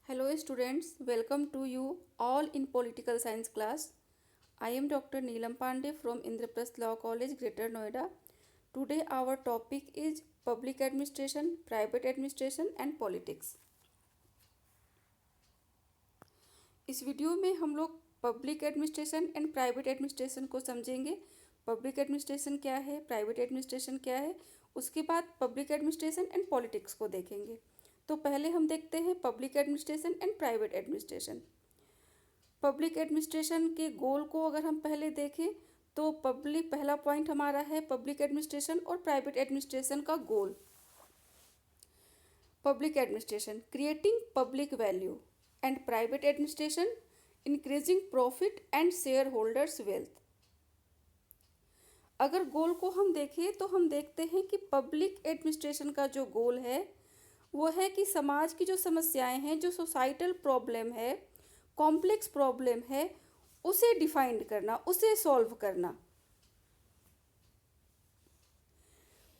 Hello students, welcome to you all in political science class. I am Dr. Neelam Pandey from Indraprasth Law College, Greater Noida. Today our topic is public administration, private administration and politics. इस video में हम लोग public administration and private administration को समझेंगे। Public administration क्या है, private administration क्या है, उसके बाद पब्लिक एडमिनिस्ट्रेशन एंड पॉलिटिक्स को देखेंगे। तो पहले हम देखते हैं public administration and private administration. Public administration के गोल को अगर हम पहले देखें तो पहला पॉइंट हमारा है पब्लिक एडमिनिस्ट्रेशन और प्राइवेट एडमिनिस्ट्रेशन का goal. Public administration creating public value and private administration increasing profit and shareholders wealth. अगर गोल को हम देखें तो हम देखते हैं कि पब्लिक एडमिनिस्ट्रेशन का जो गोल है वो है कि समाज की जो समस्याएं हैं, जो सोसाइटल प्रॉब्लम है, कॉम्प्लेक्स प्रॉब्लम है, उसे डिफाइन करना, उसे सॉल्व करना।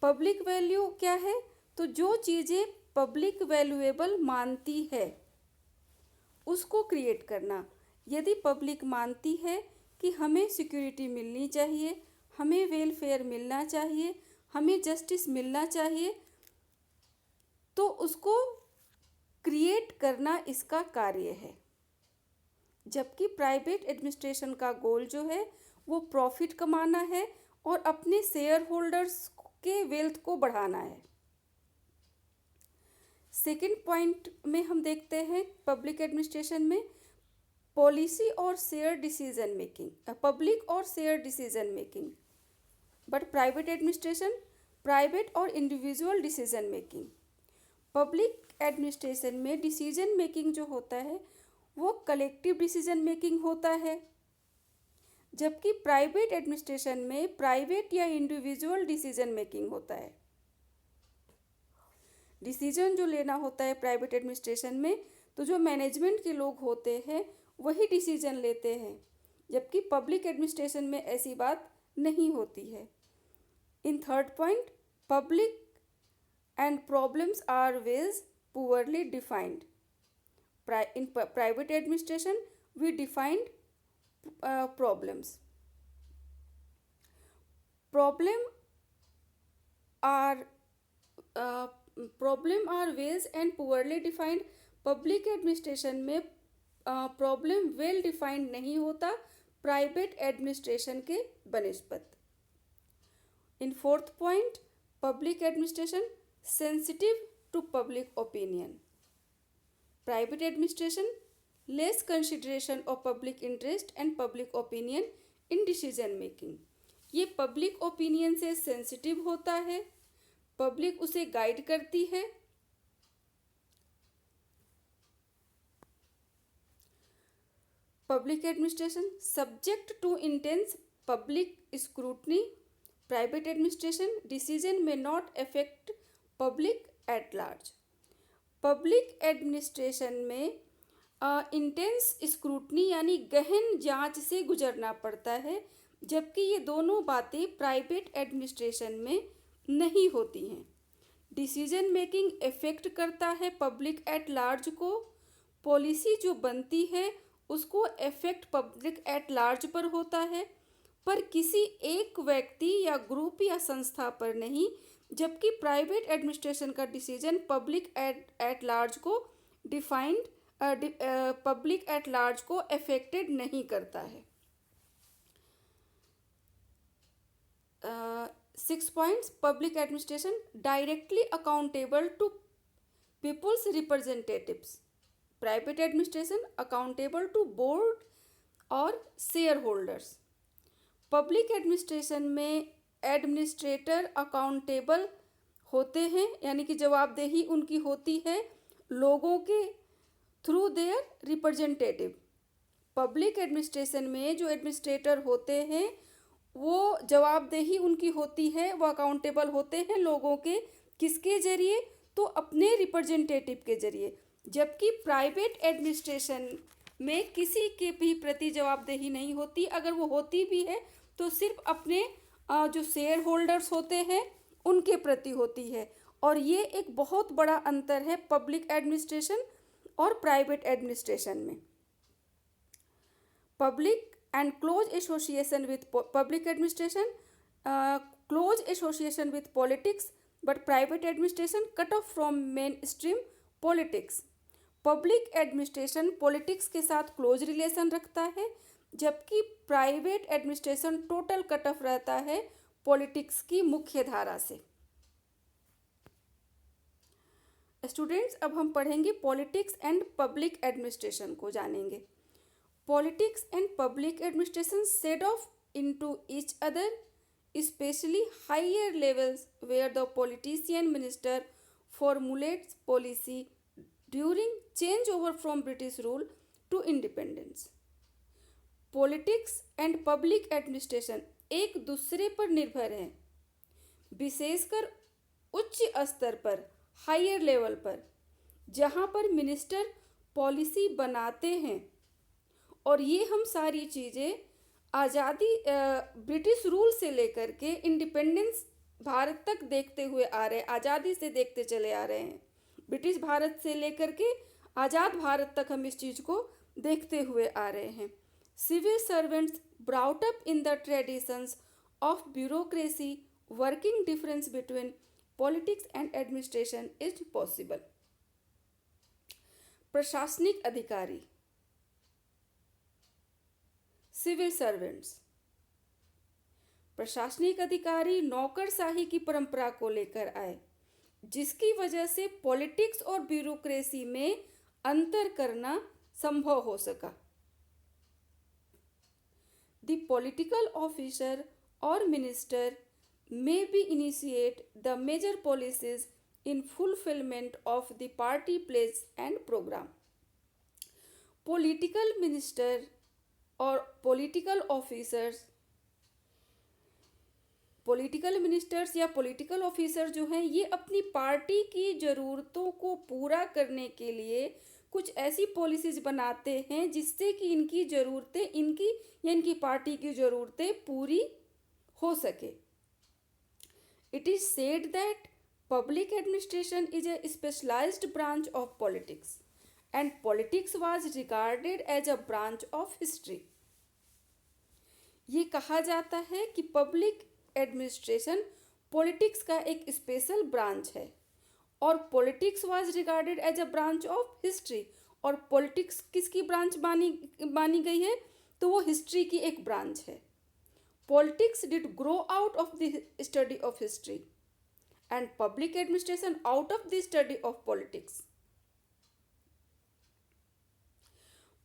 पब्लिक वैल्यू क्या है? तो जो चीज़ें पब्लिक वैल्यूएबल मानती है उसको क्रिएट करना। यदि पब्लिक मानती है कि हमें सिक्योरिटी मिलनी चाहिए, हमें वेलफेयर मिलना चाहिए, हमें जस्टिस मिलना चाहिए, तो उसको क्रिएट करना इसका कार्य है। जबकि प्राइवेट एडमिनिस्ट्रेशन का गोल जो है वो प्रॉफिट कमाना है और अपने शेयर होल्डर्स के वेल्थ को बढ़ाना है। सेकंड पॉइंट में हम देखते हैं पब्लिक एडमिनिस्ट्रेशन में पॉलिसी और शेयर डिसीजन मेकिंग, पब्लिक और share decision making. But private administration private और individual decision making. Public administration में डिसीजन मेकिंग जो होता है वो कलेक्टिव डिसीजन मेकिंग होता है, जबकि प्राइवेट एडमिनिस्ट्रेशन में प्राइवेट या इंडिविजुअल डिसीजन मेकिंग होता है। डिसीजन जो लेना होता है प्राइवेट एडमिनिस्ट्रेशन में तो जो मैनेजमेंट के लोग होते हैं वही डिसीजन लेते हैं, जबकि पब्लिक एडमिनिस्ट्रेशन में ऐसी बात नहीं होती है। In third point public and problems are always poorly defined. In private administration we defined problems. Problem are ways and poorly defined. Public administration में प्रॉब्लम वेल डिफाइंड नहीं होता प्राइवेट एडमिनिस्ट्रेशन के बनिस्बत। In fourth point public administration sensitive to public opinion. Private administration less consideration of public interest and public opinion in decision making. ये public opinion से sensitive होता है, public उसे guide करती है। Public administration subject to intense public scrutiny. Private administration decision may not affect public at large. Public administration में intense scrutiny यानी गहन जांच से गुजरना पड़ता है, जबकि ये दोनों बातें प्राइवेट एडमिनिस्ट्रेशन में नहीं होती हैं। डिसीजन मेकिंग इफेक्ट करता है पब्लिक एट लार्ज को। पॉलिसी जो बनती है उसको इफेक्ट पब्लिक एट लार्ज पर होता है, पर किसी एक व्यक्ति या ग्रुप या संस्था पर नहीं, जबकि प्राइवेट एडमिनिस्ट्रेशन का डिसीजन पब्लिक एट लार्ज को पब्लिक एट लार्ज को अफेक्टेड नहीं करता है। 6 points public administration directly accountable to people's representatives. Private administration accountable to board और शेयर होल्डर्स। पब्लिक एडमिनिस्ट्रेशन में एडमिनिस्ट्रेटर अकाउंटेबल होते हैं, यानी कि जवाबदेही उनकी होती है लोगों के through their representative. Public administration में जो एडमिनिस्ट्रेटर होते हैं वो जवाबदेही उनकी होती है, वो अकाउंटेबल होते हैं लोगों के किसके जरिए? तो अपने रिप्रेजेंटेटिव के जरिए। जबकि प्राइवेट एडमिनिस्ट्रेशन में किसी के भी प्रति जवाबदेही नहीं होती, अगर वो होती भी है तो सिर्फ अपने जो शेयर होल्डर्स होते हैं उनके प्रति होती है। और ये एक बहुत बड़ा अंतर है पब्लिक एडमिनिस्ट्रेशन और प्राइवेट एडमिनिस्ट्रेशन में। Public and close association with public administration, close association with politics, but private administration cut off from main stream politics. Public administration politics के साथ क्लोज रिलेशन रखता है, जबकि private administration total cut off रहता है politics की मुख्य धारा से। स्टूडेंट्स, अब हम पढ़ेंगे पॉलिटिक्स एंड पब्लिक एडमिनिस्ट्रेशन को जानेंगे। Politics and public administration said of into each other, especially higher levels where the politician minister formulates policy during changeover from British rule to independence. Politics and public administration एक दूसरे पर निर्भर हैं, विशेषकर उच्च स्तर पर, हायर लेवल पर, जहाँ पर मिनिस्टर पॉलिसी बनाते हैं। और ये हम सारी चीज़ें आज़ादी ब्रिटिश रूल से लेकर के इंडिपेंडेंस भारत तक देखते हुए आ रहे हैं, आज़ादी से देखते चले आ रहे हैं। ब्रिटिश भारत से लेकर के आज़ाद भारत तक हम इस चीज़ को देखते हुए आ रहे हैं। Civil servants brought up in the traditions of bureaucracy, working difference between politics and administration is possible. प्रशासनिक अधिकारी, सिविल सर्वेंट्स। प्रशासनिक अधिकारी नौकरशाही की परंपरा को लेकर आए, जिसकी वजह से पॉलिटिक्स और ब्यूरोक्रेसी में अंतर करना संभव हो सका। द पॉलिटिकल ऑफिसर और minister may be initiate the major policies in fulfillment of the party pledge and program. Political minister और पॉलिटिकल ऑफिसर्स, पॉलिटिकल मिनिस्टर्स या पॉलिटिकल ऑफिसर जो हैं, ये अपनी पार्टी की ज़रूरतों को पूरा करने के लिए कुछ ऐसी पॉलिसीज बनाते हैं जिससे कि इनकी ज़रूरतें, इनकी या इनकी पार्टी की ज़रूरतें पूरी हो सके। It is said that public administration is a specialized branch of politics and politics was regarded as a branch of history. ये कहा जाता है कि पब्लिक एडमिनिस्ट्रेशन पॉलिटिक्स का एक स्पेशल ब्रांच है और politics was regarded as a branch of history. और पॉलिटिक्स किसकी ब्रांच मानी गई है? तो वो हिस्ट्री की एक ब्रांच है। Politics did grow out of the study of history and public administration out of the study of politics.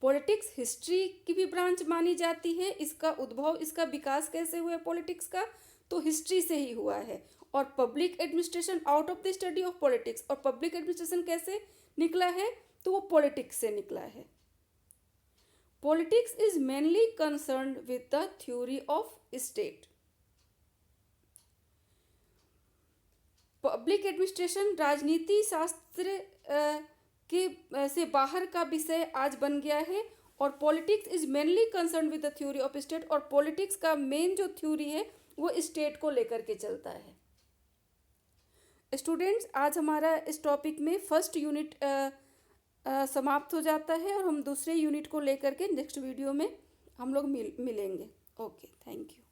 Politics history की भी ब्रांच मानी जाती है। इसका उद्भव, इसका विकास कैसे हुआ पॉलिटिक्स का? तो हिस्ट्री से ही हुआ है। और public administration out of the study of politics, और पब्लिक एडमिनिस्ट्रेशन कैसे निकला है? तो वो पॉलिटिक्स से निकला है। Politics is mainly concerned with the theory of state. Public administration राजनीति शास्त्र के से बाहर का विषय आज बन गया है और politics is mainly concern with the theory of state. और पॉलिटिक्स का मेन जो थ्योरी है वो स्टेट को लेकर के चलता है। स्टूडेंट्स, आज हमारा इस टॉपिक में फर्स्ट यूनिट समाप्त हो जाता है और हम दूसरे यूनिट को लेकर के नेक्स्ट वीडियो में हम लोग मिलेंगे। Okay, thank you.